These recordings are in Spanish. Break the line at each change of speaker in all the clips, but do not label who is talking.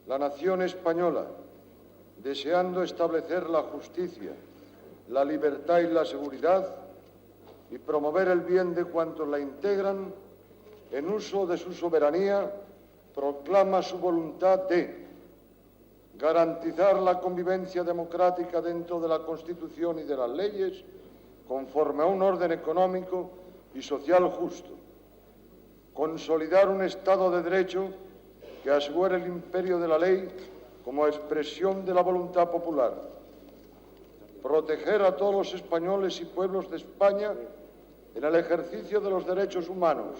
La nación española, deseando establecer la justicia, la libertad y la seguridad y promover el bien de cuantos la integran, en uso de su soberanía, proclama su voluntad de garantizar la convivencia democrática dentro de la Constitución y de las leyes, conforme a un orden económico y social justo, consolidar un Estado de Derecho que asegure el imperio de la ley como expresión de la voluntad popular, proteger a todos los españoles y pueblos de España en el ejercicio de los derechos humanos,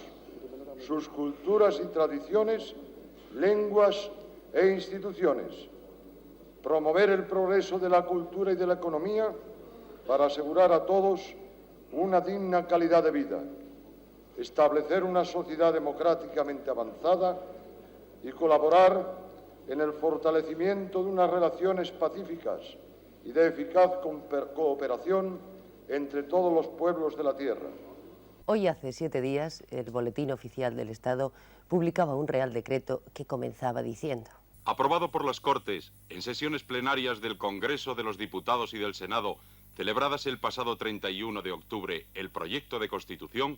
sus culturas y tradiciones, lenguas e instituciones, promover el progreso de la cultura y de la economía para asegurar a todos una digna calidad de vida, establecer una sociedad democráticamente avanzada y colaborar en el fortalecimiento de unas relaciones pacíficas y de eficaz cooperación entre todos los pueblos de la tierra.
Hoy hace 7 días, el Boletín Oficial del Estado publicaba un Real Decreto que comenzaba diciendo:
aprobado por las Cortes en sesiones plenarias del Congreso de los Diputados y del Senado, celebradas el pasado 31 de octubre, el proyecto de Constitución,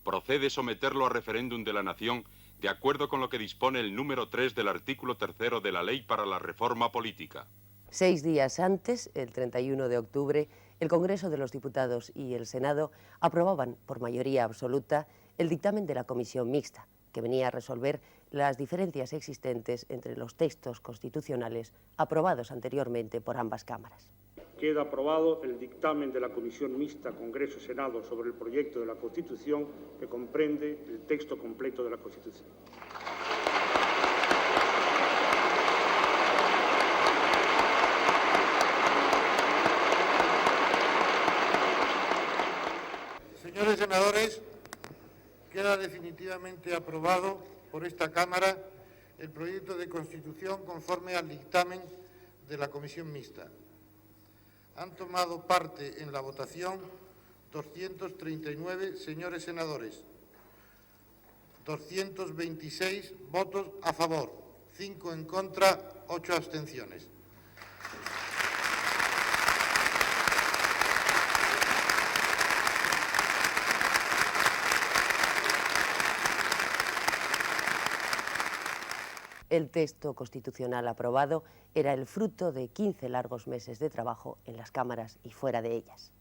procede someterlo a referéndum de la Nación de acuerdo con lo que dispone el número 3 del artículo 3 de la Ley para la Reforma Política.
6 días antes, el 31 de octubre, el Congreso de los Diputados y el Senado aprobaban por mayoría absoluta el dictamen de la Comisión Mixta, que venía a resolver las diferencias existentes entre los textos constitucionales aprobados anteriormente por ambas cámaras.
Queda aprobado el dictamen de la Comisión Mixta Congreso-Senado sobre el proyecto de la Constitución, que comprende el texto completo de la Constitución.
Señores senadores, queda definitivamente aprobado por esta Cámara el proyecto de Constitución conforme al dictamen de la Comisión Mixta. Han tomado parte en la votación 239 señores senadores, 226 votos a favor, 5 en contra, 8 abstenciones.
El texto constitucional aprobado era el fruto de 15 largos meses de trabajo en las cámaras y fuera de ellas.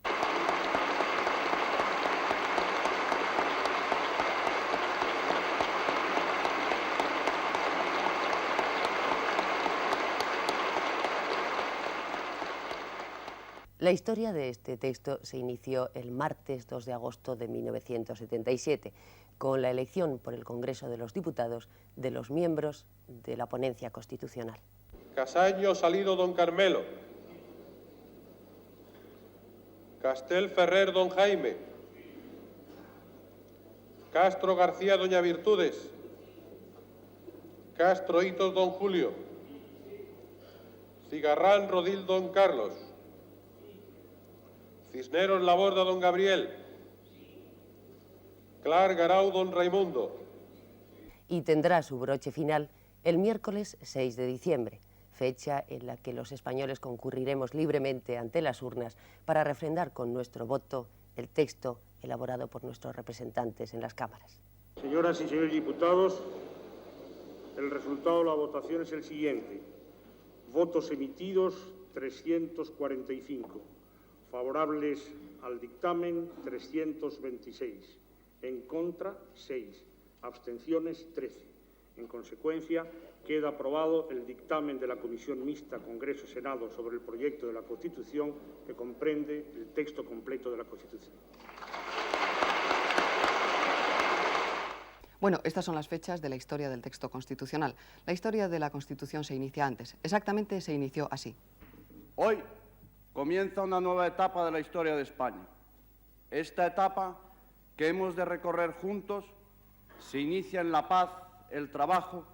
La historia de este texto se inició el martes 2 de agosto de 1977, con la elección por el Congreso de los Diputados de los miembros de la ponencia constitucional.
Casaño Salido don Carmelo. Castel Ferrer don Jaime. Castro García doña Virtudes. Castro Hitos don Julio. Cigarrán Rodil don Carlos. Cisneros Laborda don Gabriel. Clar Garau don Raimundo.
Y tendrá su broche final el miércoles 6 de diciembre, fecha en la que los españoles concurriremos libremente ante las urnas para refrendar con nuestro voto el texto elaborado por nuestros representantes en las cámaras.
Señoras y señores diputados, el resultado de la votación es el siguiente. Votos emitidos 345. Favorables al dictamen 326. En contra 6. Abstenciones 13. En consecuencia, queda aprobado el dictamen de la Comisión Mixta Congreso-Senado sobre el proyecto de la Constitución, que comprende el texto completo de la Constitución.
Bueno, estas son las fechas de la historia del texto constitucional. La historia de la Constitución se inicia antes. Exactamente se inició así.
Hoy comienza una nueva etapa de la historia de España. Esta etapa que hemos de recorrer juntos se inicia en la paz, el trabajo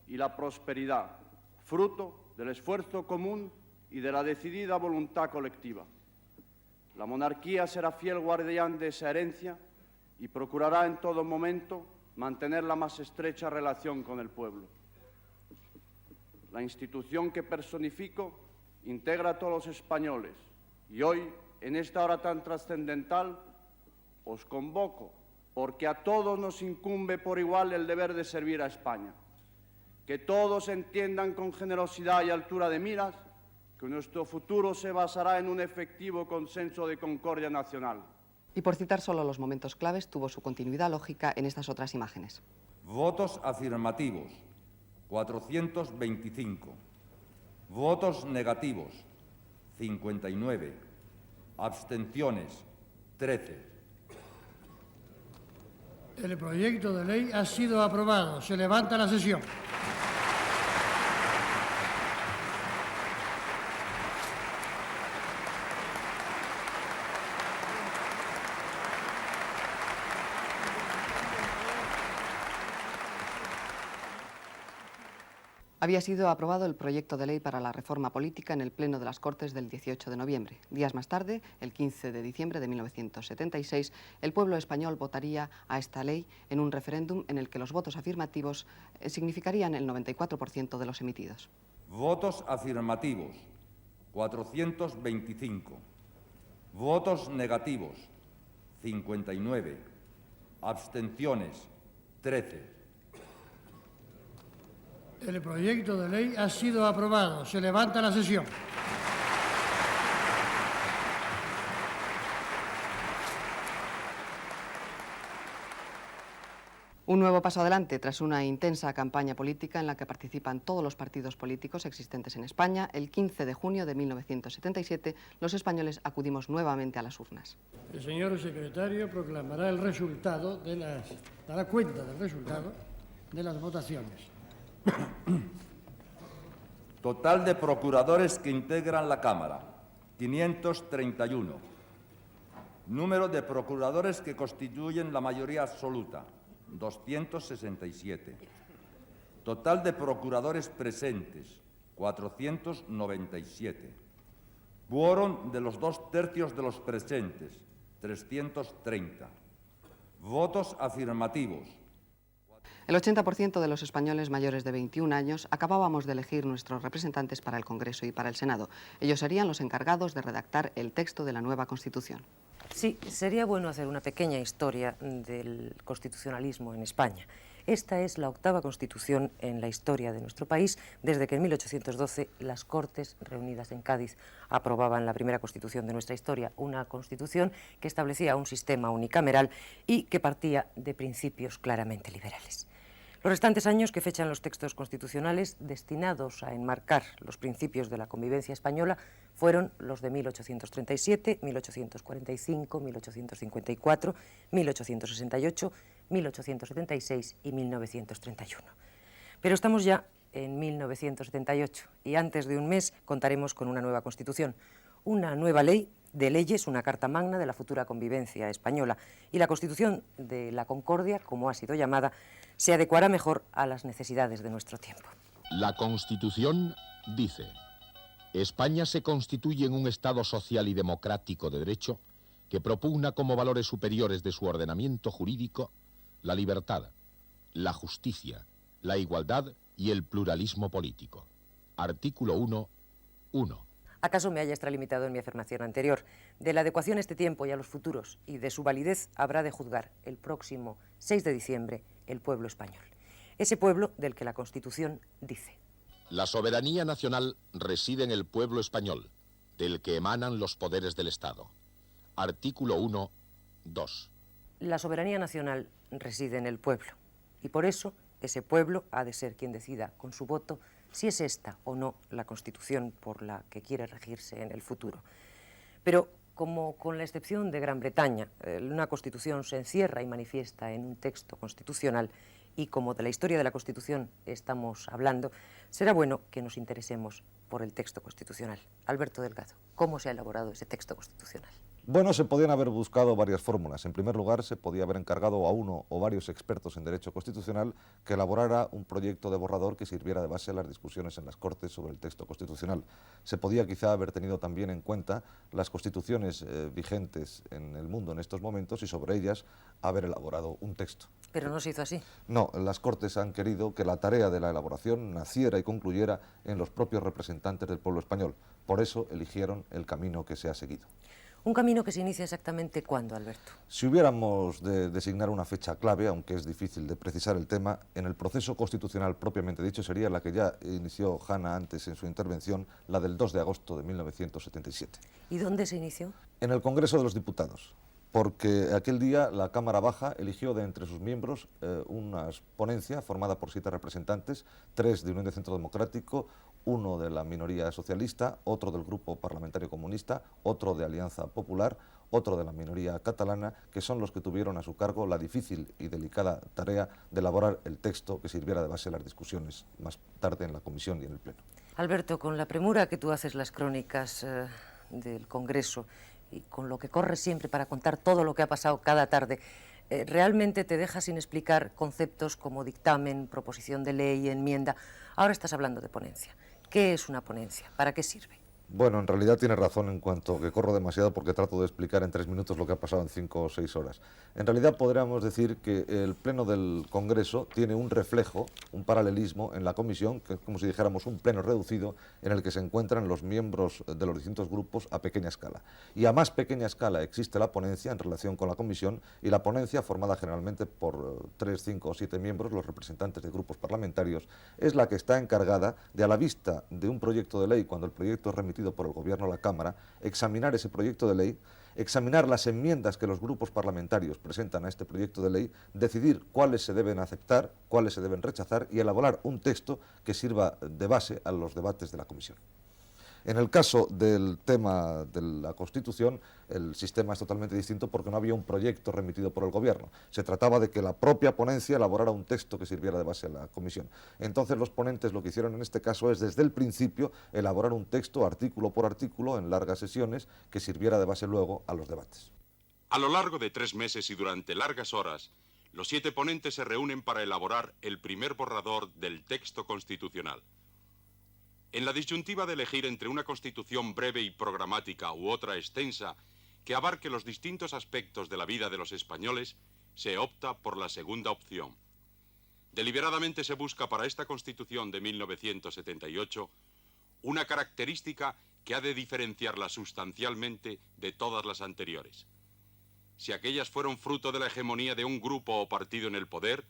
y la prosperidad, fruto del esfuerzo común y de la decidida voluntad colectiva. La monarquía será fiel guardián de esa herencia y procurará en todo momento mantener la más estrecha relación con el pueblo. La la institución que personifico, integra a todos los españoles. Y hoy, en esta hora tan trascendental, os convoco, porque a todos nos incumbe por igual el deber de servir a España. Que todos entiendan con generosidad y altura de miras que nuestro futuro se basará en un efectivo consenso de concordia nacional.
Y por citar solo los momentos claves, tuvo su continuidad lógica en estas otras imágenes.
Votos afirmativos, 425. Votos negativos, 59. Abstenciones, 13.
El proyecto de ley ha sido aprobado. Se levanta la sesión.
Había sido aprobado el proyecto de ley para la reforma política en el Pleno de las Cortes del 18 de noviembre. Días más tarde, el 15 de diciembre de 1976, el pueblo español votaría a esta ley en un referéndum en el que los votos afirmativos significarían el 94% de los emitidos.
Votos afirmativos, 425. Votos negativos, 59. Abstenciones, 13.
El proyecto de ley ha sido aprobado. Se levanta la sesión.
Un nuevo paso adelante tras una intensa campaña política en la que participan todos los partidos políticos existentes en España. El 15 de junio de 1977, los españoles acudimos nuevamente a las urnas.
El señor secretario proclamará el resultado dará cuenta del resultado de las votaciones.
Total de procuradores que integran la Cámara, 531. Número de procuradores que constituyen la mayoría absoluta, 267. Total de procuradores presentes, 497. Quórum de los 2/3 de los presentes, 330. Votos afirmativos.
El 80% de los españoles mayores de 21 años acabábamos de elegir nuestros representantes para el Congreso y para el Senado. Ellos serían los encargados de redactar el texto de la nueva Constitución.
Sí, sería bueno hacer una pequeña historia del constitucionalismo en España. Esta es la 8ª Constitución en la historia de nuestro país, desde que en 1812 las Cortes, reunidas en Cádiz, aprobaban la primera Constitución de nuestra historia, una Constitución que establecía un sistema unicameral y que partía de principios claramente liberales. Los restantes años que fechan los textos constitucionales destinados a enmarcar los principios de la convivencia española fueron los de 1837, 1845, 1854, 1868, 1876 y 1931. Pero estamos ya en 1978 y antes de un mes contaremos con una nueva Constitución, una nueva ley de leyes, una carta magna de la futura convivencia española, y la Constitución de la Concordia, como ha sido llamada, se adecuará mejor a las necesidades de nuestro tiempo.
La Constitución dice: España se constituye en un Estado social y democrático de derecho que propugna como valores superiores de su ordenamiento jurídico la libertad, la justicia, la igualdad y el pluralismo político. Artículo 1.1.
¿Acaso me haya extralimitado en mi afirmación anterior? De la adecuación a este tiempo y a los futuros y de su validez habrá de juzgar el próximo 6 de diciembre el pueblo español. Ese pueblo del que la Constitución dice:
La soberanía nacional reside en el pueblo español, del que emanan los poderes del Estado. Artículo 1.2.
La soberanía nacional reside en el pueblo y por eso ese pueblo ha de ser quien decida con su voto si es esta o no la Constitución por la que quiere regirse en el futuro. Pero como con la excepción de Gran Bretaña, una Constitución se encierra y manifiesta en un texto constitucional, y como de la historia de la Constitución estamos hablando, será bueno que nos interesemos por el texto constitucional. Alberto Delgado, ¿cómo se ha elaborado ese texto constitucional?
Bueno, se podían haber buscado varias fórmulas. En primer lugar, se podía haber encargado a uno o varios expertos en derecho constitucional que elaborara un proyecto de borrador que sirviera de base a las discusiones en las Cortes sobre el texto constitucional. Se podía quizá haber tenido también en cuenta las constituciones vigentes en el mundo en estos momentos y sobre ellas haber elaborado un texto.
Pero no se hizo así.
No, las Cortes han querido que la tarea de la elaboración naciera y concluyera en los propios representantes del pueblo español. Por eso eligieron el camino que se ha seguido.
¿Un camino que se inicia exactamente cuándo, Alberto?
Si hubiéramos de designar una fecha clave, aunque es difícil de precisar el tema, en el proceso constitucional propiamente dicho sería la que ya inició Hanna antes en su intervención, la del 2 de agosto de 1977.
¿Y dónde se inició?
En el Congreso de los Diputados, porque aquel día la Cámara Baja eligió de entre sus miembros una ponencia formada por 7 representantes, 3 de Unión de Centro Democrático, 1 de la minoría socialista, otro del Grupo Parlamentario Comunista, otro de Alianza Popular, otro de la minoría catalana, que son los que tuvieron a su cargo la difícil y delicada tarea de elaborar el texto que sirviera de base a las discusiones más tarde en la Comisión y en el Pleno.
Alberto, con la premura que tú haces las crónicas del Congreso y con lo que corres siempre para contar todo lo que ha pasado cada tarde, realmente te deja sin explicar conceptos como dictamen, proposición de ley, enmienda. Ahora estás hablando de ponencia. ¿Qué es una ponencia? ¿Para qué sirve?
Bueno, en realidad tiene razón en cuanto que corro demasiado porque trato de explicar en 3 minutos lo que ha pasado en 5 o 6 horas. En realidad podríamos decir que el Pleno del Congreso tiene un reflejo, un paralelismo en la Comisión, que es como si dijéramos un pleno reducido en el que se encuentran los miembros de los distintos grupos a pequeña escala. Y a más pequeña escala existe la ponencia en relación con la Comisión, y la ponencia, formada generalmente por 3, 5 o 7 miembros, los representantes de grupos parlamentarios, es la que está encargada de, a la vista de un proyecto de ley, cuando el proyecto es remitido por el Gobierno a la Cámara, examinar ese proyecto de ley, examinar las enmiendas que los grupos parlamentarios presentan a este proyecto de ley, decidir cuáles se deben aceptar, cuáles se deben rechazar y elaborar un texto que sirva de base a los debates de la Comisión. En el caso del tema de la Constitución, el sistema es totalmente distinto porque no había un proyecto remitido por el Gobierno. Se trataba de que la propia ponencia elaborara un texto que sirviera de base a la Comisión. Entonces los ponentes lo que hicieron en este caso es, desde el principio, elaborar un texto artículo por artículo en largas sesiones que sirviera de base luego a los debates.
A lo largo de 3 meses y durante largas horas, los 7 ponentes se reúnen para elaborar el primer borrador del texto constitucional. En la disyuntiva de elegir entre una constitución breve y programática u otra extensa que abarque los distintos aspectos de la vida de los españoles, se opta por la segunda opción. Deliberadamente se busca para esta Constitución de 1978 una característica que ha de diferenciarla sustancialmente de todas las anteriores. Si aquellas fueron fruto de la hegemonía de un grupo o partido en el poder,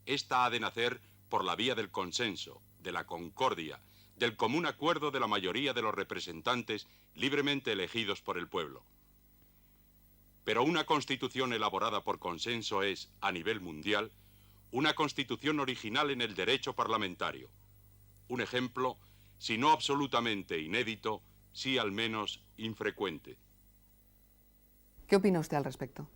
esta ha de nacer por la vía del consenso, de la concordia, del común acuerdo de la mayoría de los representantes libremente elegidos por el pueblo. Pero una constitución elaborada por consenso es, a nivel mundial, una constitución original en el derecho parlamentario. Un ejemplo, si no absolutamente inédito, sí al menos infrecuente.
¿Qué opina usted al respecto?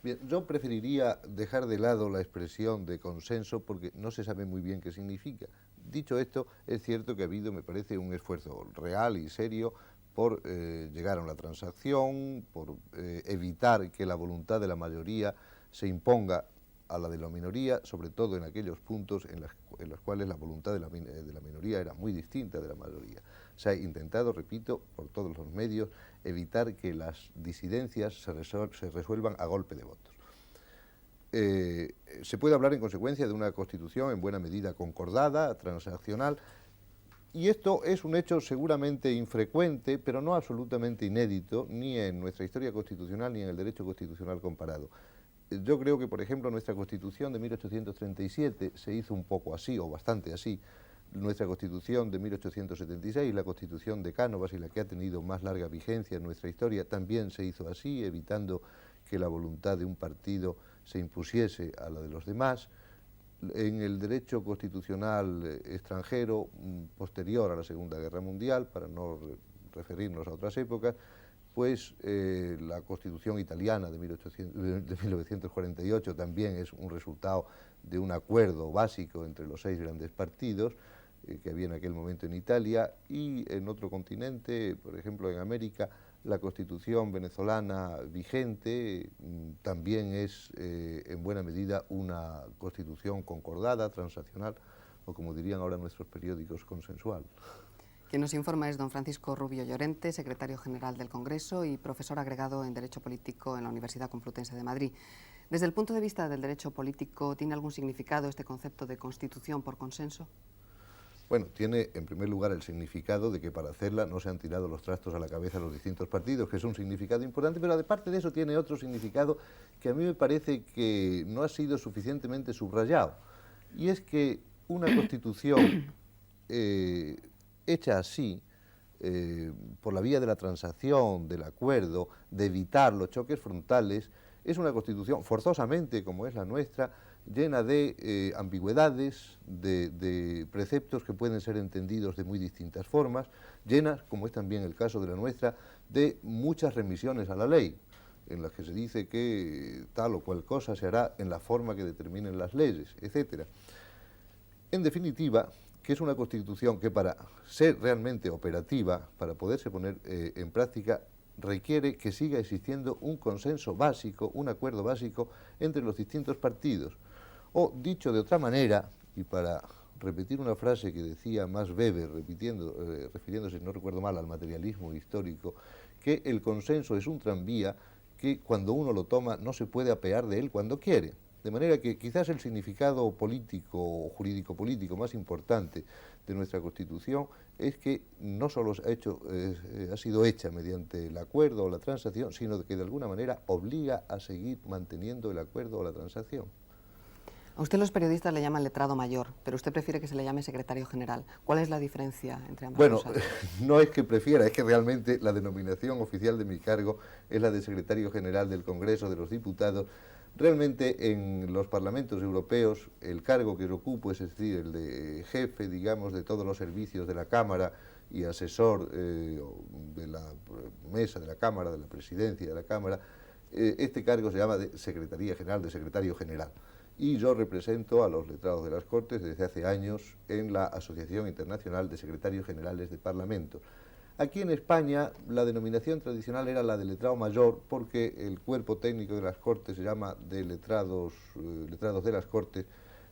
Bien, yo preferiría dejar de lado la expresión de consenso porque no se sabe muy bien qué significa. Dicho esto, es cierto que ha habido, me parece, un esfuerzo real y serio por llegar a una transacción, por evitar que la voluntad de la mayoría se imponga a la de la minoría, sobre todo en aquellos puntos en los cuales la voluntad de la minoría era muy distinta de la mayoría. Se ha intentado, repito, por todos los medios, evitar que las disidencias se resuelvan a golpe de votos. Se puede hablar en consecuencia de una Constitución en buena medida concordada, transaccional, y esto es un hecho seguramente infrecuente, pero no absolutamente inédito, ni en nuestra historia constitucional ni en el derecho constitucional comparado. Yo creo que, por ejemplo, nuestra Constitución de 1837 se hizo un poco así, o bastante así. Nuestra Constitución de 1876, la Constitución de Cánovas, y la que ha tenido más larga vigencia en nuestra historia, también se hizo así, evitando que la voluntad de un partido se impusiese a la de los demás. En el derecho constitucional extranjero, posterior a la Segunda Guerra Mundial, para no referirnos a otras épocas, pues la Constitución italiana de 1948 también es un resultado de un acuerdo básico entre los 6 grandes partidos que había en aquel momento en Italia, y en otro continente, por ejemplo en América, la Constitución venezolana vigente también es en buena medida una Constitución concordada, transaccional, o como dirían ahora nuestros periódicos, consensual.
Quien nos informa es don Francisco Rubio Llorente, secretario general del Congreso y profesor agregado en Derecho Político en la Universidad Complutense de Madrid. Desde el punto de vista del derecho político, ¿tiene algún significado este concepto de constitución por consenso?
Bueno, tiene en primer lugar el significado de que para hacerla no se han tirado los trastos a la cabeza los distintos partidos, que es un significado importante, pero aparte de eso tiene otro significado que a mí me parece que no ha sido suficientemente subrayado, y es que una constitución hecha así, por la vía de la transacción, del acuerdo, de evitar los choques frontales, es una constitución forzosamente, como es la nuestra, llena de ambigüedades, de preceptos que pueden ser entendidos de muy distintas formas, llena, como es también el caso de la nuestra, de muchas remisiones a la ley, en las que se dice que tal o cual cosa se hará en la forma que determinen las leyes, etc. En definitiva, que es una Constitución que para ser realmente operativa, para poderse poner en práctica, requiere que siga existiendo un consenso básico, un acuerdo básico entre los distintos partidos. O, dicho de otra manera, y para repetir una frase que decía Max Weber, refiriéndose, si no recuerdo mal, al materialismo histórico, que el consenso es un tranvía que cuando uno lo toma no se puede apear de él cuando quiere. De manera que quizás el significado político o jurídico-político más importante de nuestra Constitución es que no solo ha sido hecha mediante el acuerdo o la transacción, sino que de alguna manera obliga a seguir manteniendo el acuerdo o la transacción.
A usted los periodistas le llaman letrado mayor, pero usted prefiere que se le llame secretario general. ¿Cuál es la diferencia entre ambas cosas?
Bueno, no es que prefiera, es que realmente la denominación oficial de mi cargo es la de secretario general del Congreso de los Diputados. Realmente en los parlamentos europeos el cargo que yo ocupo, es decir, el de jefe, digamos, de todos los servicios de la Cámara y asesor de la mesa de la Cámara, de la presidencia de la Cámara, este cargo se llama de Secretaría General, de Secretario General. Y yo represento a los letrados de las Cortes desde hace años en la Asociación Internacional de Secretarios Generales de Parlamento. Aquí en España la denominación tradicional era la de letrado mayor porque el cuerpo técnico de las Cortes se llama de letrados de las Cortes,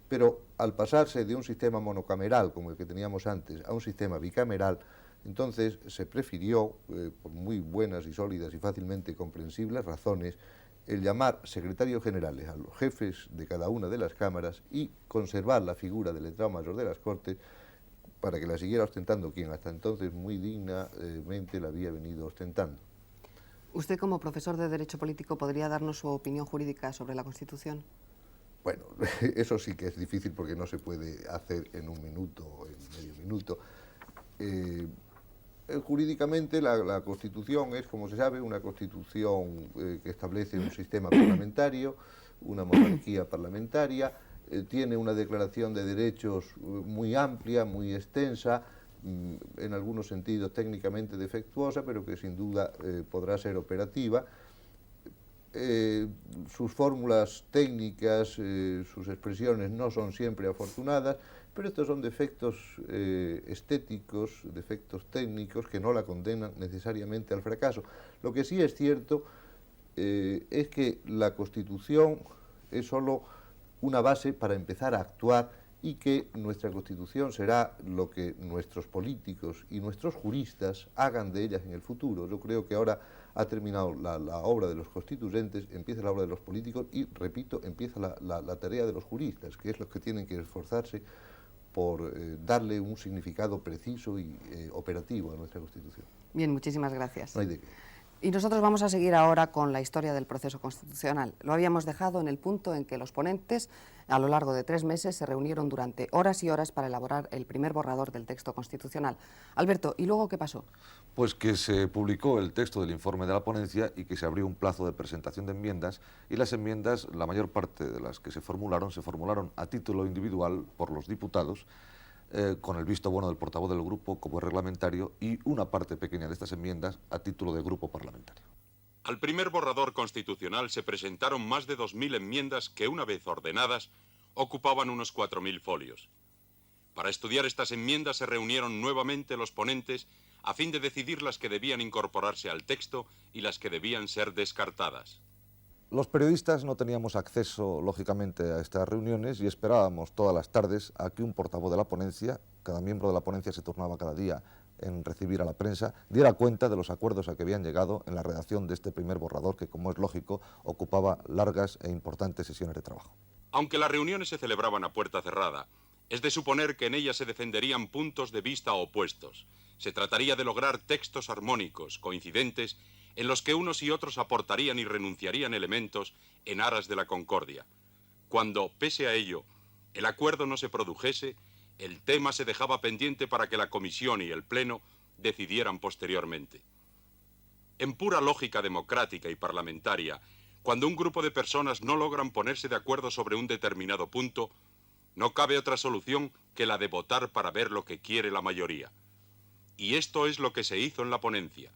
pero al pasarse de un sistema monocameral como el que teníamos antes a un sistema bicameral, entonces se prefirió, por muy buenas y sólidas y fácilmente comprensibles razones, el llamar secretarios generales a los jefes de cada una de las cámaras y conservar la figura del letrado mayor de las Cortes para que la siguiera ostentando quien hasta entonces muy dignamente la había venido ostentando.
¿Usted como profesor de Derecho Político podría darnos su opinión jurídica sobre la Constitución?
Bueno, eso sí que es difícil porque no se puede hacer en un minuto o en medio minuto. Jurídicamente la Constitución es, como se sabe, una Constitución que establece un sistema parlamentario, una monarquía parlamentaria, tiene una declaración de derechos muy amplia, muy extensa, en algunos sentidos técnicamente defectuosa, pero que sin duda podrá ser operativa. Sus fórmulas técnicas, sus expresiones no son siempre afortunadas, pero estos son defectos estéticos, defectos técnicos que no la condenan necesariamente al fracaso. Lo que sí es cierto es que la Constitución es solo una base para empezar a actuar y que nuestra Constitución será lo que nuestros políticos y nuestros juristas hagan de ellas en el futuro. Yo creo que ahora ha terminado la obra de los constituyentes, empieza la obra de los políticos y, repito, empieza la tarea de los juristas, que es los que tienen que esforzarse por darle un significado preciso y operativo a nuestra Constitución.
Bien, muchísimas gracias.
No hay de qué.
Y nosotros vamos a seguir ahora con la historia del proceso constitucional. Lo habíamos dejado en el punto en que los ponentes, a lo largo de 3 meses, se reunieron durante horas y horas para elaborar el primer borrador del texto constitucional. Alberto, ¿y luego qué pasó?
Pues que se publicó el texto del informe de la ponencia y que se abrió un plazo de presentación de enmiendas, y las enmiendas, la mayor parte de las que se formularon a título individual por los diputados, con el visto bueno del portavoz del grupo como reglamentario, y una parte pequeña de estas enmiendas a título de grupo parlamentario.
Al primer borrador constitucional se presentaron más de 2000 enmiendas que, una vez ordenadas, ocupaban unos 4000 folios. Para estudiar estas enmiendas se reunieron nuevamente los ponentes a fin de decidir las que debían incorporarse al texto y las que debían ser descartadas.
Los periodistas no teníamos acceso, lógicamente, a estas reuniones y esperábamos todas las tardes a que un portavoz de la ponencia, cada miembro de la ponencia se turnaba cada día en recibir a la prensa, diera cuenta de los acuerdos a que habían llegado en la redacción de este primer borrador que, como es lógico, ocupaba largas e importantes sesiones de trabajo.
Aunque las reuniones se celebraban a puerta cerrada, es de suponer que en ellas se defenderían puntos de vista opuestos. Se trataría de lograr textos armónicos, coincidentes, en los que unos y otros aportarían y renunciarían elementos en aras de la concordia. Cuando, pese a ello, el acuerdo no se produjese, el tema se dejaba pendiente para que la Comisión y el Pleno decidieran posteriormente. En pura lógica democrática y parlamentaria, cuando un grupo de personas no logran ponerse de acuerdo sobre un determinado punto, no cabe otra solución que la de votar para ver lo que quiere la mayoría. Y esto es lo que se hizo en la ponencia,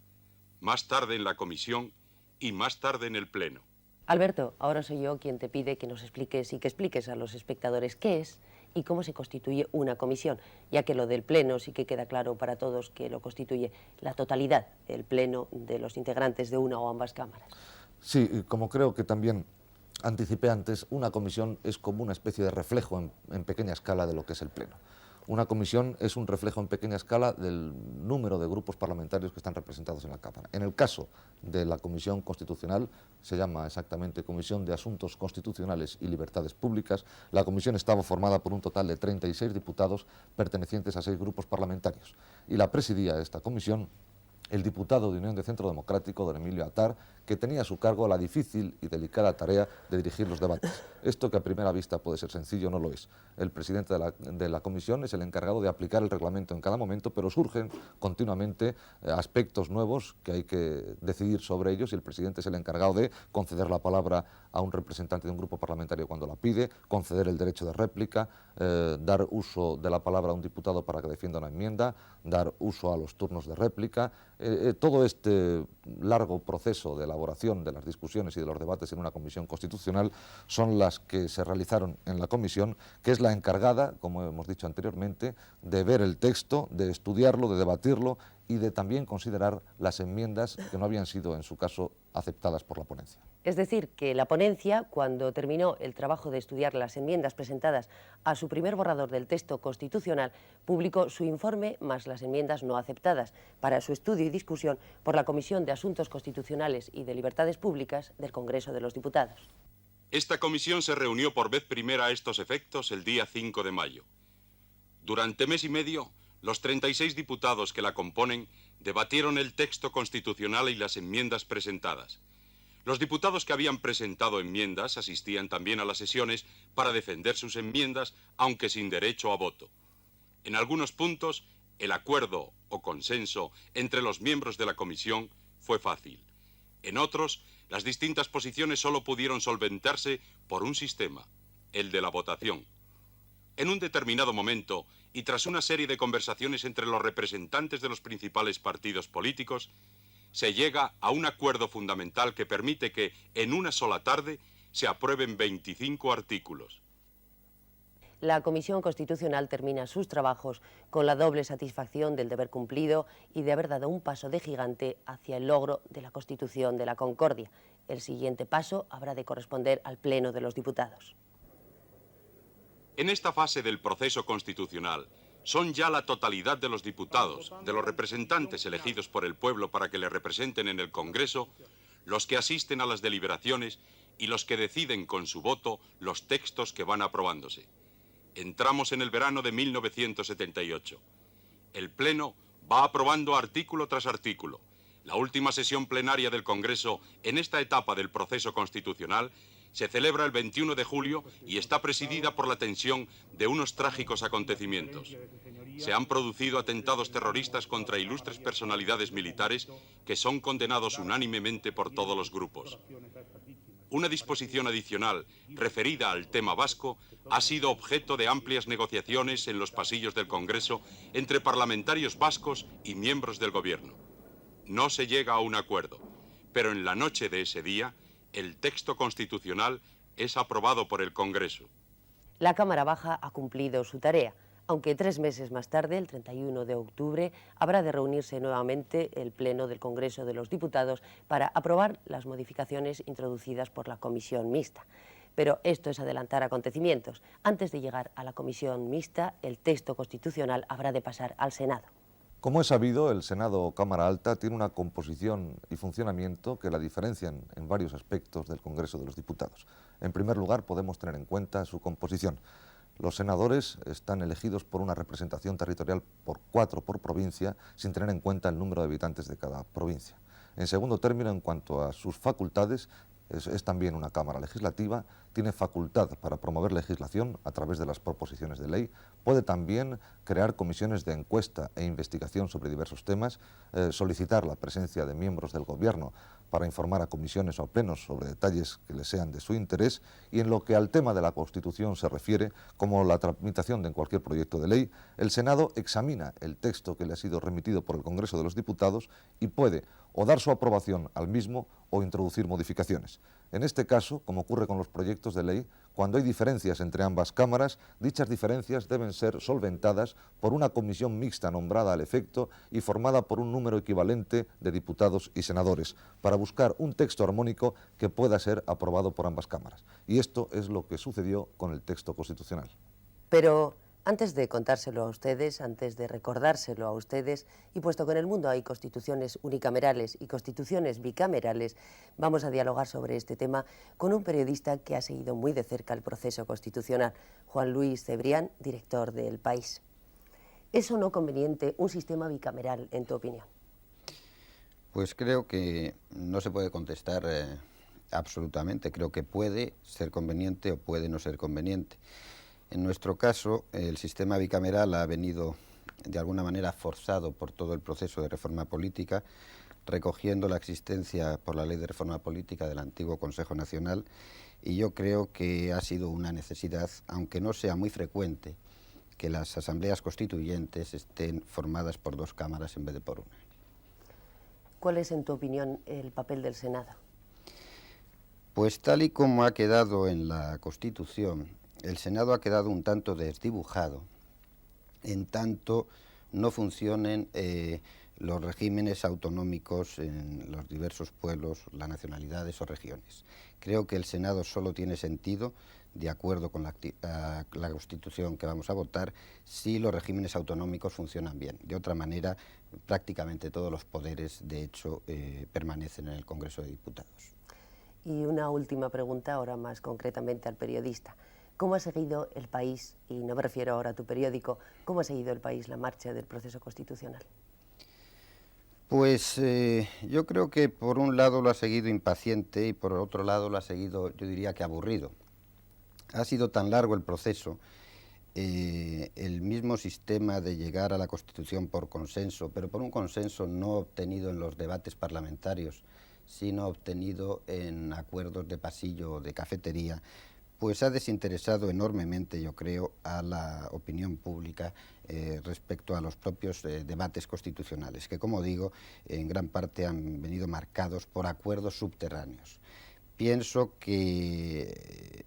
más tarde en la comisión y más tarde en el Pleno.
Alberto, ahora soy yo quien te pide que nos expliques y que expliques a los espectadores qué es y cómo se constituye una comisión, ya que lo del Pleno sí que queda claro para todos que lo constituye la totalidad, el Pleno de los integrantes de una o ambas cámaras.
Sí, como creo que también anticipé antes, una comisión es como una especie de reflejo en pequeña escala de lo que es el Pleno. Una comisión es un reflejo en pequeña escala del número de grupos parlamentarios que están representados en la Cámara. En el caso de la Comisión Constitucional, se llama exactamente Comisión de Asuntos Constitucionales y Libertades Públicas, la comisión estaba formada por un total de 36 diputados pertenecientes a 6 grupos parlamentarios. Y la presidía esta comisión el diputado de Unión de Centro Democrático, don Emilio Atar, que tenía a su cargo la difícil y delicada tarea de dirigir los debates. Esto, que a primera vista puede ser sencillo, no lo es. El presidente de la comisión es el encargado de aplicar el reglamento en cada momento, pero surgen continuamente aspectos nuevos que hay que decidir sobre ellos, y el presidente es el encargado de conceder la palabra a un representante de un grupo parlamentario cuando la pide, conceder el derecho de réplica, dar uso de la palabra a un diputado para que defienda una enmienda, dar uso a los turnos de réplica. Todo este largo proceso de elaboración de las discusiones y de los debates en una comisión constitucional son las que se realizaron en la comisión, que es la encargada, como hemos dicho anteriormente, de ver el texto, de estudiarlo, de debatirlo y de también considerar las enmiendas que no habían sido, en su caso, aceptadas por la ponencia.
Es decir, que la ponencia, cuando terminó el trabajo de estudiar las enmiendas presentadas a su primer borrador del texto constitucional, publicó su informe más las enmiendas no aceptadas para su estudio y discusión por la Comisión de Asuntos Constitucionales y de Libertades Públicas del Congreso de los Diputados.
Esta comisión se reunió por vez primera a estos efectos el día 5 de mayo. Durante mes y medio, los 36 diputados que la componen debatieron el texto constitucional y las enmiendas presentadas. Los diputados que habían presentado enmiendas asistían también a las sesiones para defender sus enmiendas, aunque sin derecho a voto. En algunos puntos, el acuerdo o consenso entre los miembros de la comisión fue fácil. En otros, las distintas posiciones solo pudieron solventarse por un sistema, el de la votación. En un determinado momento, y tras una serie de conversaciones entre los representantes de los principales partidos políticos, se llega a un acuerdo fundamental que permite que, en una sola tarde, se aprueben 25 artículos.
La Comisión Constitucional termina sus trabajos con la doble satisfacción del deber cumplido y de haber dado un paso de gigante hacia el logro de la Constitución de la Concordia. El siguiente paso habrá de corresponder al Pleno de los Diputados.
En esta fase del proceso constitucional, son ya la totalidad de los diputados, de los representantes elegidos por el pueblo para que le representen en el Congreso, los que asisten a las deliberaciones y los que deciden con su voto los textos que van aprobándose. Entramos en el verano de 1978. El Pleno va aprobando artículo tras artículo. La última sesión plenaria del Congreso en esta etapa del proceso constitucional se celebra el 21 de julio y está presidida por la tensión de unos trágicos acontecimientos. Se han producido atentados terroristas contra ilustres personalidades militares que son condenados unánimemente por todos los grupos. Una disposición adicional referida al tema vasco ha sido objeto de amplias negociaciones en los pasillos del Congreso entre parlamentarios vascos y miembros del Gobierno. No se llega a un acuerdo, pero en la noche de ese día, el texto constitucional es aprobado por el Congreso.
La Cámara Baja ha cumplido su tarea. aunque 3 meses más tarde, el 31 de octubre, habrá de reunirse nuevamente el Pleno del Congreso de los Diputados para aprobar las modificaciones introducidas por la Comisión Mixta. Pero esto es adelantar acontecimientos. Antes de llegar a la Comisión Mixta, el texto constitucional habrá de pasar al Senado.
Como es sabido, el Senado o Cámara Alta tiene una composición y funcionamiento que la diferencian en varios aspectos del Congreso de los Diputados. En primer lugar, podemos tener en cuenta su composición. Los senadores están elegidos por una representación territorial por 4 por provincia, sin tener en cuenta el número de habitantes de cada provincia. En segundo término, en cuanto a sus facultades, es también una Cámara Legislativa, tiene facultad para promover legislación a través de las proposiciones de ley, puede también crear comisiones de encuesta e investigación sobre diversos temas, solicitar la presencia de miembros del Gobierno para informar a comisiones o a plenos sobre detalles que les sean de su interés, y en lo que al tema de la Constitución se refiere, como la tramitación de cualquier proyecto de ley, el Senado examina el texto que le ha sido remitido por el Congreso de los Diputados y puede o dar su aprobación al mismo o introducir modificaciones. En este caso, como ocurre con los proyectos de ley, cuando hay diferencias entre ambas cámaras, dichas diferencias deben ser solventadas por una comisión mixta nombrada al efecto y formada por un número equivalente de diputados y senadores, para buscar un texto armónico que pueda ser aprobado por ambas cámaras. Y esto es lo que sucedió con el texto constitucional.
Pero antes de contárselo a ustedes, antes de recordárselo a ustedes, y puesto que en el mundo hay constituciones unicamerales y constituciones bicamerales, vamos a dialogar sobre este tema con un periodista que ha seguido muy de cerca el proceso constitucional, Juan Luis Cebrián, director de El País. ¿Es o no conveniente un sistema bicameral, en tu opinión?
Pues creo que no se puede contestar absolutamente. Creo que puede ser conveniente o puede no ser conveniente. En nuestro caso, el sistema bicameral ha venido de alguna manera forzado por todo el proceso de reforma política, recogiendo la existencia por la Ley de Reforma Política del antiguo Consejo Nacional, y yo creo que ha sido una necesidad, aunque no sea muy frecuente, que las asambleas constituyentes estén formadas por 2 cámaras en vez de por una.
¿Cuál es, en tu opinión, el papel del Senado?
Pues tal y como ha quedado en la Constitución, el Senado ha quedado un tanto desdibujado, en tanto no funcionen los regímenes autonómicos en los diversos pueblos, las nacionalidades o regiones. Creo que el Senado solo tiene sentido, de acuerdo con la Constitución que vamos a votar, si los regímenes autonómicos funcionan bien. De otra manera, prácticamente todos los poderes, de hecho, permanecen en el Congreso de Diputados.
Y una última pregunta, ahora más concretamente al periodista. ¿Cómo ha seguido El País, y no me refiero ahora a tu periódico, cómo ha seguido El País la marcha del proceso constitucional?
Pues yo creo que por un lado lo ha seguido impaciente y por otro lado lo ha seguido, yo diría que aburrido. Ha sido tan largo el proceso, el mismo sistema de llegar a la Constitución por consenso, pero por un consenso no obtenido en los debates parlamentarios, sino obtenido en acuerdos de pasillo o de cafetería, pues ha desinteresado enormemente, yo creo, a la opinión pública respecto a los propios debates constitucionales, que, como digo, en gran parte han venido marcados por acuerdos subterráneos. Pienso que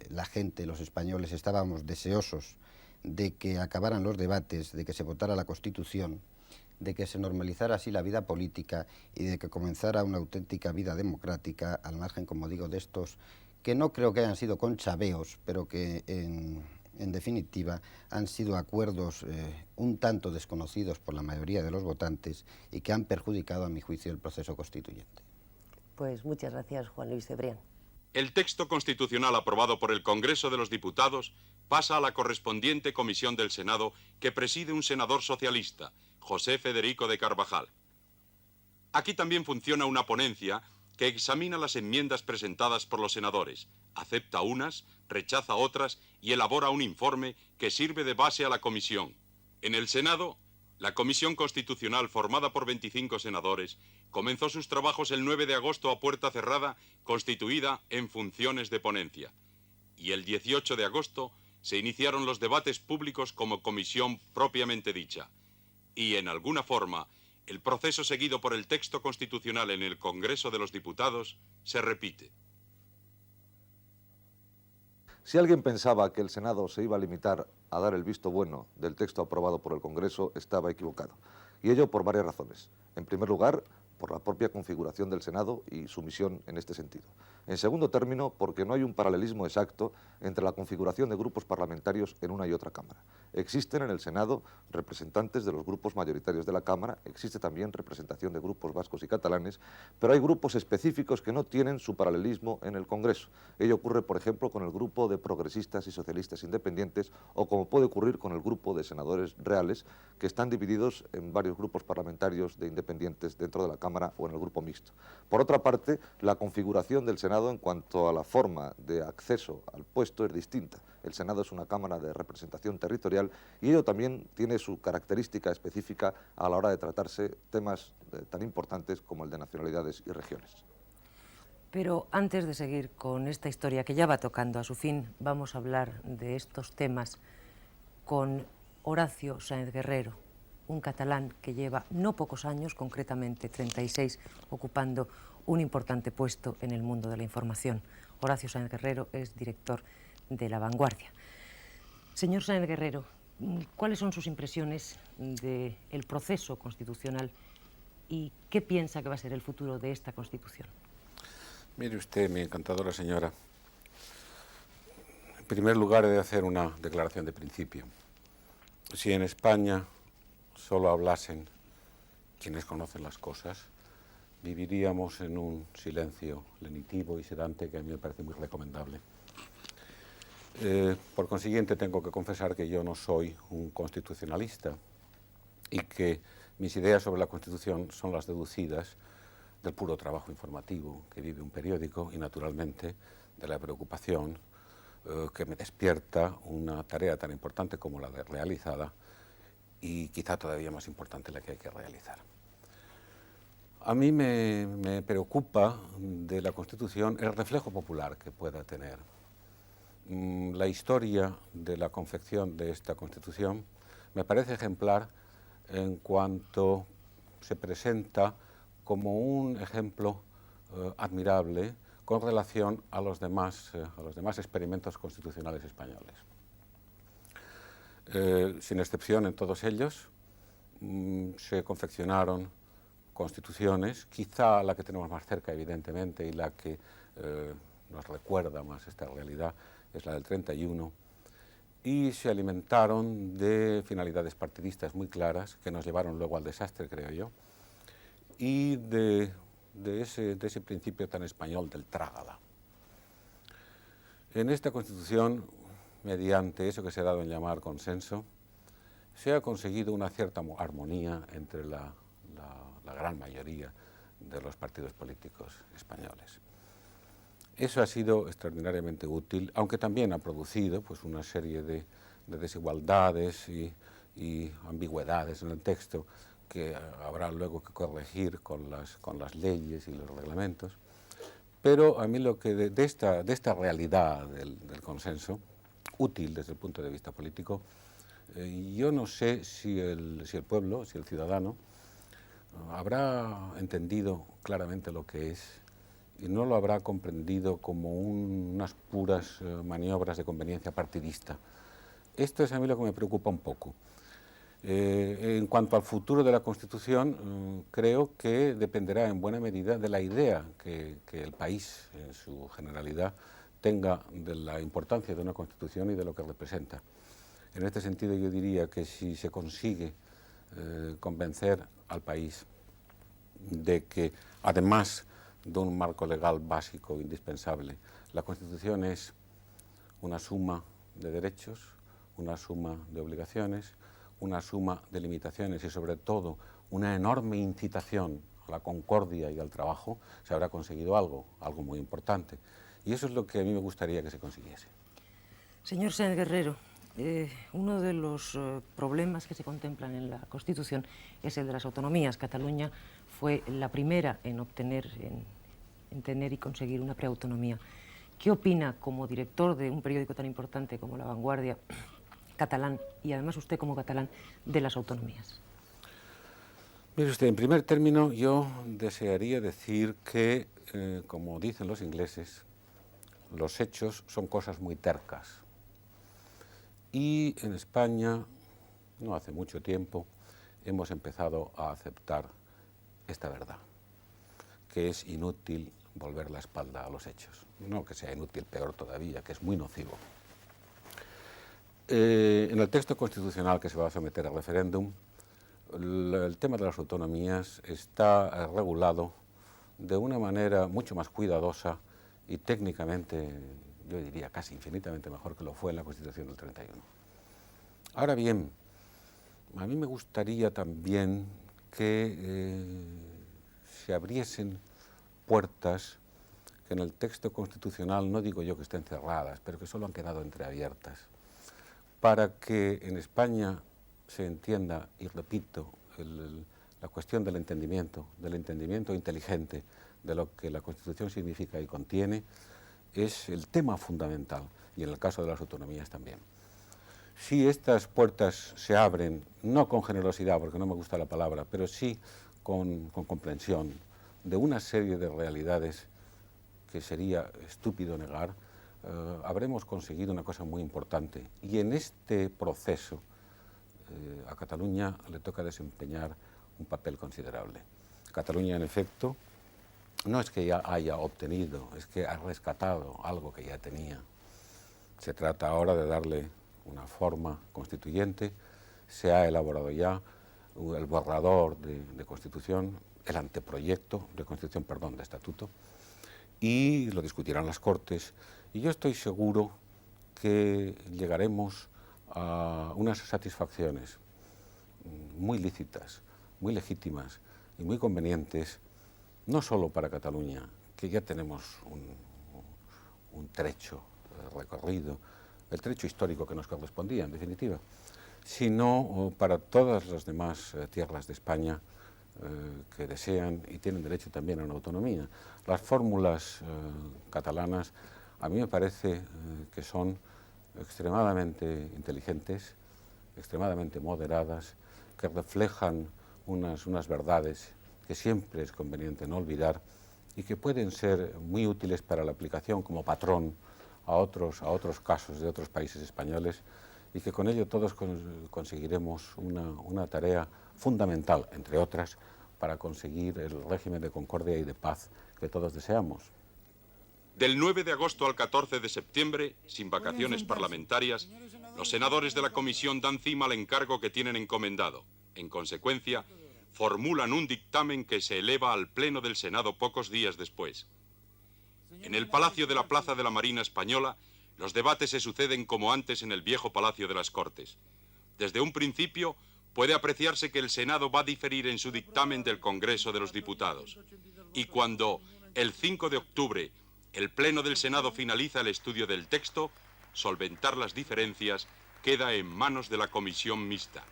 la gente, los españoles, estábamos deseosos de que acabaran los debates, de que se votara la Constitución, de que se normalizara así la vida política y de que comenzara una auténtica vida democrática, al margen, como digo, de estos que no creo que hayan sido conchabeos, pero que en definitiva han sido acuerdos un tanto desconocidos por la mayoría de los votantes y que han perjudicado, a mi juicio, el proceso constituyente.
Pues muchas gracias, Juan Luis Cebrián.
El texto constitucional aprobado por el Congreso de los Diputados pasa a la correspondiente comisión del Senado que preside un senador socialista, José Federico de Carvajal. Aquí también funciona una ponencia que examina las enmiendas presentadas por los senadores, acepta unas, rechaza otras y elabora un informe que sirve de base a la comisión. En el Senado, la Comisión Constitucional, formada por 25 senadores, comenzó sus trabajos el 9 de agosto a puerta cerrada, constituida en funciones de ponencia. Y el 18 de agosto se iniciaron los debates públicos como comisión propiamente dicha. Y, en alguna forma, el proceso seguido por el texto constitucional en el Congreso de los Diputados se repite.
Si alguien pensaba que el Senado se iba a limitar a dar el visto bueno del texto aprobado por el Congreso, estaba equivocado. Y ello por varias razones. En primer lugar, por la propia configuración del Senado y su misión en este sentido. En segundo término, porque no hay un paralelismo exacto entre la configuración de grupos parlamentarios en una y otra Cámara. Existen en el Senado representantes de los grupos mayoritarios de la Cámara, existe también representación de grupos vascos y catalanes, pero hay grupos específicos que no tienen su paralelismo en el Congreso. Ello ocurre, por ejemplo, con el grupo de progresistas y socialistas independientes o como puede ocurrir con el grupo de senadores reales, que están divididos en varios grupos parlamentarios de independientes dentro de la Cámara o en el grupo mixto. Por otra parte, la configuración del Senado en cuanto a la forma de acceso al puesto es distinta. El Senado es una Cámara de representación territorial y ello también tiene su característica específica a la hora de tratarse temas tan importantes como el de nacionalidades y regiones.
Pero antes de seguir con esta historia que ya va tocando a su fin, vamos a hablar de estos temas con Horacio Sáenz Guerrero, un catalán que lleva no pocos años, concretamente 36, ocupando un importante puesto en el mundo de la información. Horacio Sáenz Guerrero es director de La Vanguardia. Señor Sáenz Guerrero, ¿cuáles son sus impresiones del proceso constitucional y qué piensa que va a ser el futuro de esta Constitución?
Mire usted, mi encantadora señora, en primer lugar he de hacer una declaración de principio. Si en España solo hablasen quienes conocen las cosas, viviríamos en un silencio lenitivo y sedante que a mí me parece muy recomendable. Por consiguiente, tengo que confesar que yo no soy un constitucionalista y que mis ideas sobre la Constitución son las deducidas del puro trabajo informativo que vive un periódico y, naturalmente, de la preocupación que me despierta una tarea tan importante como la de realizada y quizá todavía más importante la que hay que realizar. A mí me preocupa de la Constitución el reflejo popular que pueda tener. La historia de la confección de esta Constitución me parece ejemplar en cuanto se presenta como un ejemplo admirable con relación a los demás experimentos constitucionales españoles. Sin excepción, en todos ellos se confeccionaron constituciones, quizá la que tenemos más cerca, evidentemente, y la que nos recuerda más esta realidad es la del 31, y se alimentaron de finalidades partidistas muy claras que nos llevaron luego al desastre, creo yo, y de ese principio tan español del trágala. En esta Constitución, mediante eso que se ha dado en llamar consenso, se ha conseguido una cierta armonía entre la gran mayoría de los partidos políticos españoles. Eso ha sido extraordinariamente útil, aunque también ha producido pues, una serie de desigualdades y ambigüedades en el texto que habrá luego que corregir con las leyes y los reglamentos. Pero a mí lo que de esta realidad del consenso, útil desde el punto de vista político, yo no sé si el pueblo, si el ciudadano, habrá entendido claramente lo que es y no lo habrá comprendido como unas puras maniobras de conveniencia partidista. Esto es a mí lo que me preocupa un poco. En cuanto al futuro de la Constitución, creo que dependerá en buena medida de la idea que el país, en su generalidad, tenga de la importancia de una Constitución y de lo que representa. En este sentido, yo diría que si se consigue convencer al país de que, además de un marco legal básico indispensable, la Constitución es una suma de derechos, una suma de obligaciones, una suma de limitaciones y, sobre todo, una enorme incitación a la concordia y al trabajo, se habrá conseguido algo muy importante. Y eso es lo que a mí me gustaría que se consiguiese.
Señor Sáenz Guerrero, uno de los problemas que se contemplan en la Constitución es el de las autonomías. Cataluña fue la primera en obtener, en tener y conseguir una preautonomía. ¿Qué opina como director de un periódico tan importante como La Vanguardia, catalán, y además usted como catalán, de las autonomías?
Mire usted, en primer término, yo desearía decir que, como dicen los ingleses, los hechos son cosas muy tercas. Y en España, no hace mucho tiempo, hemos empezado a aceptar esta verdad, que es inútil volver la espalda a los hechos. No que sea inútil, peor todavía, que es muy nocivo. En el texto constitucional que se va a someter al referéndum, el tema de las autonomías está regulado de una manera mucho más cuidadosa y técnicamente, yo diría casi infinitamente mejor que lo fue en la Constitución del 31. Ahora bien, a mí me gustaría también que se abriesen puertas que en el texto constitucional, no digo yo que estén cerradas, pero que solo han quedado entreabiertas, para que en España se entienda, y repito, la cuestión del entendimiento inteligente de lo que la Constitución significa y contiene, es el tema fundamental, y en el caso de las autonomías también. Si estas puertas se abren, no con generosidad, porque no me gusta la palabra, pero sí con comprensión de una serie de realidades que sería estúpido negar, habremos conseguido una cosa muy importante. Y en este proceso a Cataluña le toca desempeñar un papel considerable. Cataluña, en efecto, no es que ya haya obtenido, es que ha rescatado algo que ya tenía. Se trata ahora de darle una forma constituyente, se ha elaborado ya el borrador de Constitución, el anteproyecto de Constitución, perdón, de Estatuto, y lo discutirán las Cortes, y yo estoy seguro que llegaremos a unas satisfacciones muy lícitas, muy legítimas y muy convenientes, no solo para Cataluña, que ya tenemos un trecho recorrido, el trecho histórico que nos correspondía, en definitiva, sino para todas las demás tierras de España que desean y tienen derecho también a una autonomía. Las fórmulas catalanas a mí me parece que son extremadamente inteligentes, extremadamente moderadas, que reflejan unas verdades que siempre es conveniente no olvidar y que pueden ser muy útiles para la aplicación como patrón a otros casos de otros países españoles, y que con ello todos conseguiremos una tarea fundamental, entre otras, para conseguir el régimen de concordia y de paz que todos deseamos.
Del 9 de agosto al 14 de septiembre, sin vacaciones parlamentarias, los senadores de la comisión dan cima al encargo que tienen encomendado. En consecuencia, formulan un dictamen que se eleva al Pleno del Senado pocos días después. En el Palacio de la Plaza de la Marina Española, los debates se suceden como antes en el viejo Palacio de las Cortes. Desde un principio, puede apreciarse que el Senado va a diferir en su dictamen del Congreso de los Diputados. Y cuando, el 5 de octubre, el Pleno del Senado finaliza el estudio del texto, solventar las diferencias queda en manos de la Comisión Mixta.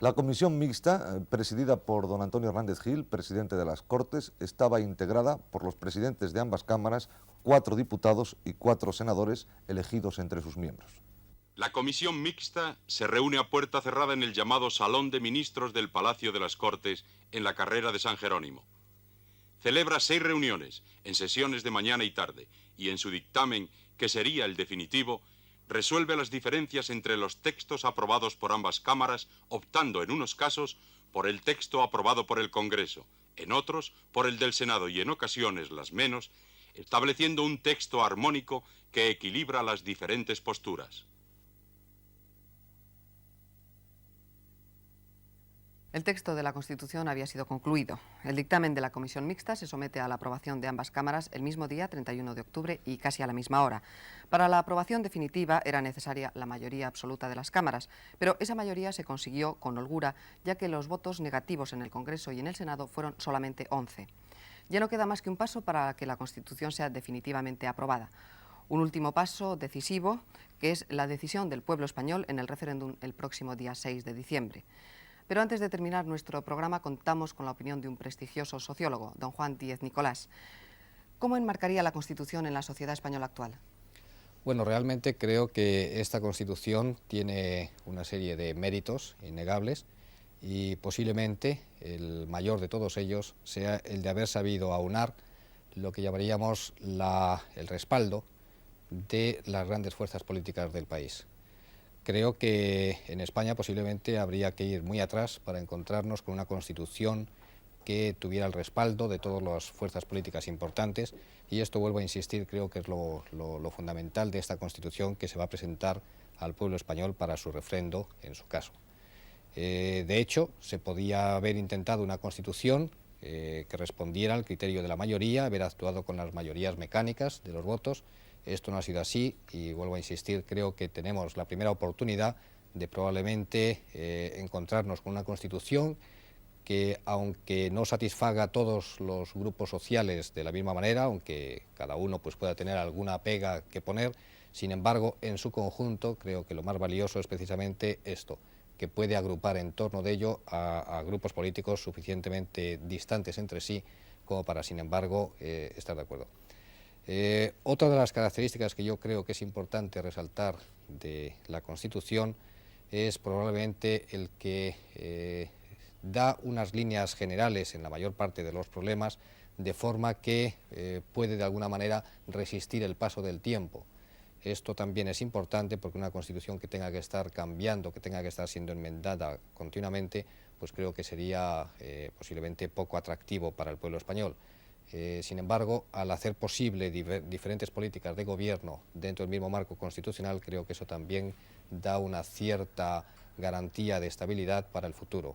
La Comisión Mixta, presidida por don Antonio Hernández Gil, presidente de las Cortes, estaba integrada por los presidentes de ambas cámaras, 4 diputados y 4 senadores elegidos entre sus miembros.
La Comisión Mixta se reúne a puerta cerrada en el llamado Salón de Ministros del Palacio de las Cortes, en la carrera de San Jerónimo. Celebra 6 reuniones, en sesiones de mañana y tarde, y en su dictamen, que sería el definitivo, resuelve las diferencias entre los textos aprobados por ambas cámaras, optando en unos casos por el texto aprobado por el Congreso, en otros por el del Senado y en ocasiones, las menos, estableciendo un texto armónico que equilibra las diferentes posturas.
El texto de la Constitución había sido concluido. El dictamen de la Comisión Mixta se somete a la aprobación de ambas cámaras el mismo día, 31 de octubre, y casi a la misma hora. Para la aprobación definitiva era necesaria la mayoría absoluta de las cámaras, pero esa mayoría se consiguió con holgura, ya que los votos negativos en el Congreso y en el Senado fueron solamente 11. Ya no queda más que un paso para que la Constitución sea definitivamente aprobada. Un último paso decisivo, que es la decisión del pueblo español en el referéndum el próximo día 6 de diciembre. Pero antes de terminar nuestro programa contamos con la opinión de un prestigioso sociólogo, don Juan Díez Nicolás. ¿Cómo enmarcaría la Constitución en la sociedad española actual?
Bueno, realmente creo que esta Constitución tiene una serie de méritos innegables y posiblemente el mayor de todos ellos sea el de haber sabido aunar lo que llamaríamos el respaldo de las grandes fuerzas políticas del país. Creo que en España posiblemente habría que ir muy atrás para encontrarnos con una Constitución que tuviera el respaldo de todas las fuerzas políticas importantes, y esto, vuelvo a insistir, creo que es lo fundamental de esta Constitución que se va a presentar al pueblo español para su refrendo en su caso. De hecho, se podía haber intentado una Constitución que respondiera al criterio de la mayoría, haber actuado con las mayorías mecánicas de los votos. Esto no ha sido así y, vuelvo a insistir, creo que tenemos la primera oportunidad de probablemente encontrarnos con una Constitución que, aunque no satisfaga a todos los grupos sociales de la misma manera, aunque cada uno pues, pueda tener alguna pega que poner, sin embargo, en su conjunto creo que lo más valioso es precisamente esto, que puede agrupar en torno de ello a grupos políticos suficientemente distantes entre sí como para, sin embargo, estar de acuerdo. Otra de las características que yo creo que es importante resaltar de la Constitución es probablemente el que da unas líneas generales en la mayor parte de los problemas, de forma que puede de alguna manera resistir el paso del tiempo. Esto también es importante porque una Constitución que tenga que estar cambiando, que tenga que estar siendo enmendada continuamente, pues creo que sería posiblemente poco atractivo para el pueblo español. Sin embargo, al hacer posible diferentes políticas de gobierno dentro del mismo marco constitucional, creo que eso también da una cierta garantía de estabilidad para el futuro.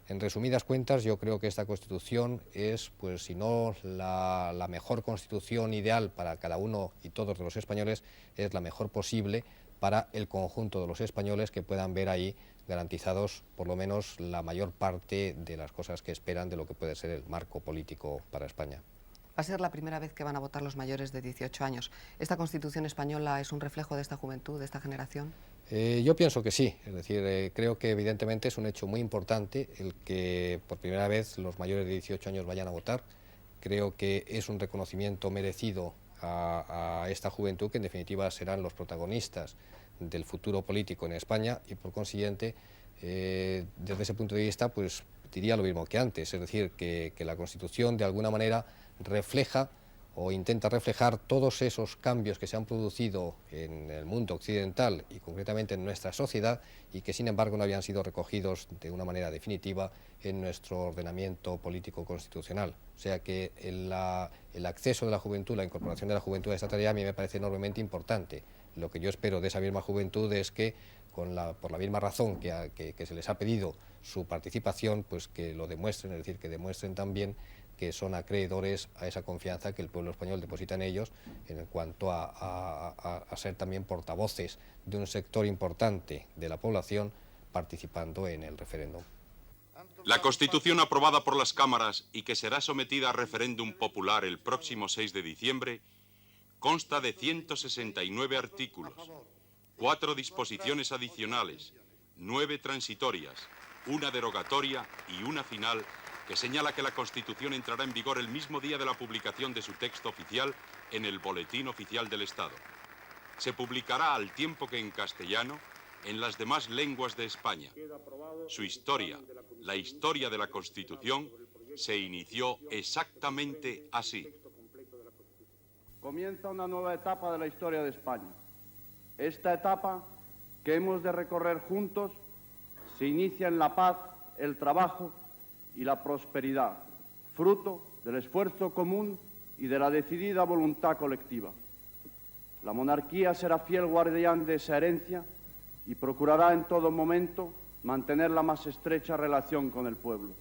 En resumidas cuentas, yo creo que esta Constitución es, pues si no la mejor Constitución ideal para cada uno y todos de los españoles, es la mejor posible para el conjunto de los españoles, que puedan ver ahí garantizados por lo menos la mayor parte de las cosas que esperan de lo que puede ser el marco político para España.
Va a ser la primera vez que van a votar los mayores de 18 años. ¿Esta Constitución española es un reflejo de esta juventud, de esta generación?
Yo pienso que sí, es decir, creo que evidentemente es un hecho muy importante el que por primera vez los mayores de 18 años vayan a votar. Creo que es un reconocimiento merecido a esta juventud, que en definitiva serán los protagonistas del futuro político en España, y por consiguiente, desde ese punto de vista, pues diría lo mismo que antes, es decir, que la Constitución de alguna manera refleja o intenta reflejar todos esos cambios que se han producido en el mundo occidental y concretamente en nuestra sociedad, y que sin embargo no habían sido recogidos de una manera definitiva en nuestro ordenamiento político constitucional. O sea que el acceso de la juventud, la incorporación de la juventud a esta tarea a mí me parece enormemente importante. Lo que yo espero de esa misma juventud es que, por la misma razón que se les ha pedido su participación, pues que lo demuestren, es decir, que demuestren también que son acreedores a esa confianza que el pueblo español deposita en ellos, en cuanto a ser también portavoces de un sector importante de la población participando en el referéndum.
La Constitución aprobada por las cámaras y que será sometida a referéndum popular el próximo 6 de diciembre consta de 169 artículos, 4 disposiciones adicionales, 9 transitorias, 1 derogatoria y 1 final, que señala que la Constitución entrará en vigor el mismo día de la publicación de su texto oficial en el Boletín Oficial del Estado. Se publicará al tiempo que en castellano en las demás lenguas de España. Su historia, la historia de la Constitución, se inició exactamente así.
Comienza una nueva etapa de la historia de España. Esta etapa que hemos de recorrer juntos se inicia en la paz, el trabajo y la prosperidad, fruto del esfuerzo común y de la decidida voluntad colectiva. La monarquía será fiel guardián de esa herencia y procurará en todo momento mantener la más estrecha relación con el pueblo.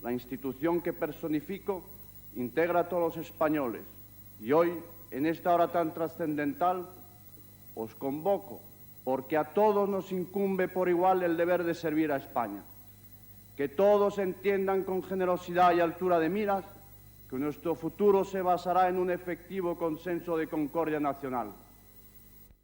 La institución que personifico integra a todos los españoles y hoy, en esta hora tan trascendental, os convoco porque a todos nos incumbe por igual el deber de servir a España. Que todos entiendan con generosidad y altura de miras que nuestro futuro se basará en un efectivo consenso de concordia nacional.